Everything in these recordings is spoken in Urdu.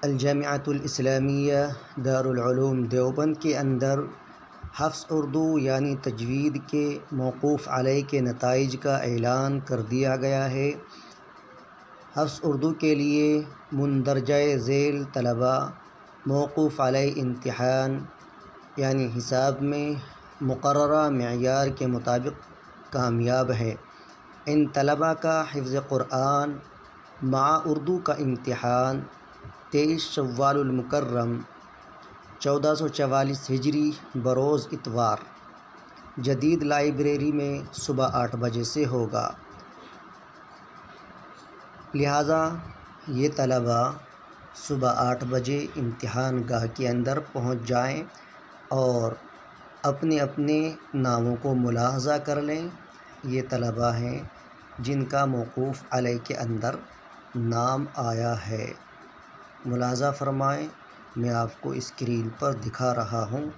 الجامعۃ الاسلامیہ دارالعلوم دیوبند کے اندر حفظ اردو یعنی تجوید کے موقوف علیہ کے نتائج کا اعلان کر دیا گیا ہے۔ حفظ اردو کے لیے مندرجہ ذیل طلباء موقوف علیہ امتحان یعنی حساب میں مقررہ معیار کے مطابق کامیاب ہے۔ ان طلباء کا حفظ قرآن مع اردو کا امتحان 23 شوال المکرم 1444 ہجری بروز اتوار جدید لائبریری میں صبح 8 بجے سے ہوگا۔ لہٰذا یہ طلباء صبح 8 بجے امتحان گاہ کے اندر پہنچ جائیں اور اپنے اپنے ناموں کو ملاحظہ کر لیں۔ یہ طلباء ہیں جن کا موقوف علیہ کے اندر نام آیا ہے۔ ملاحظہ فرمائیں، میں آپ کو اسکرین پر دکھا رہا ہوں۔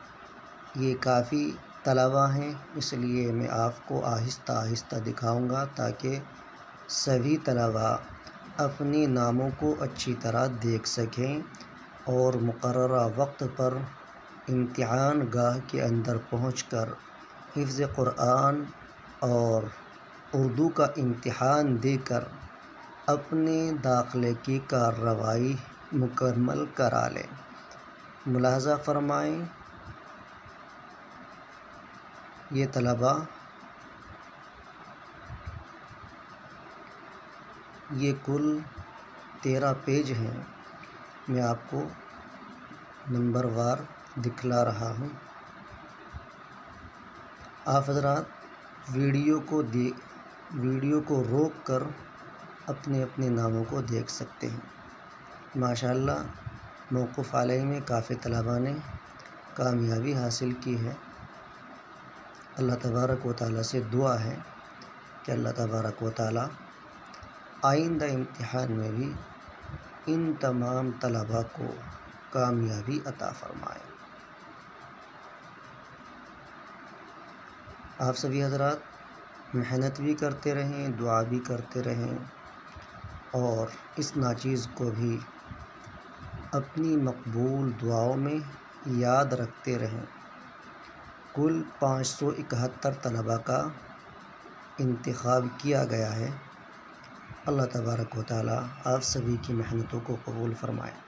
یہ کافی طلباء ہیں، اس لیے میں آپ کو آہستہ آہستہ دکھاؤں گا تاکہ سبھی طلباء اپنے ناموں کو اچھی طرح دیکھ سکیں اور مقررہ وقت پر امتحان گاہ کے اندر پہنچ کر حفظ قرآن اور اردو کا امتحان دے کر اپنے داخلے کی کارروائی مکمل کرا لیں۔ ملاحظہ فرمائیں، یہ طلباء یہ کل 13 پیج ہیں۔ میں آپ کو نمبر وار دکھلا رہا ہوں۔ آپ حضرات ویڈیو کو روک کر اپنے اپنے ناموں کو دیکھ سکتے ہیں۔ ماشاءاللہ موقوف علیہ میں کافی طلباء نے کامیابی حاصل کی ہے۔ اللہ تبارک و تعالیٰ سے دعا ہے کہ اللہ تبارک و تعالیٰ آئندہ امتحان میں بھی ان تمام طلباء کو کامیابی عطا فرمائے۔ آپ سبھی حضرات محنت بھی کرتے رہیں، دعا بھی کرتے رہیں اور اس ناچیز کو بھی اپنی مقبول دعاؤں میں یاد رکھتے رہیں۔ کل 571 طلباء کا انتخاب کیا گیا ہے۔ اللہ تبارک و تعالیٰ آپ سبھی کی محنتوں کو قبول فرمائے۔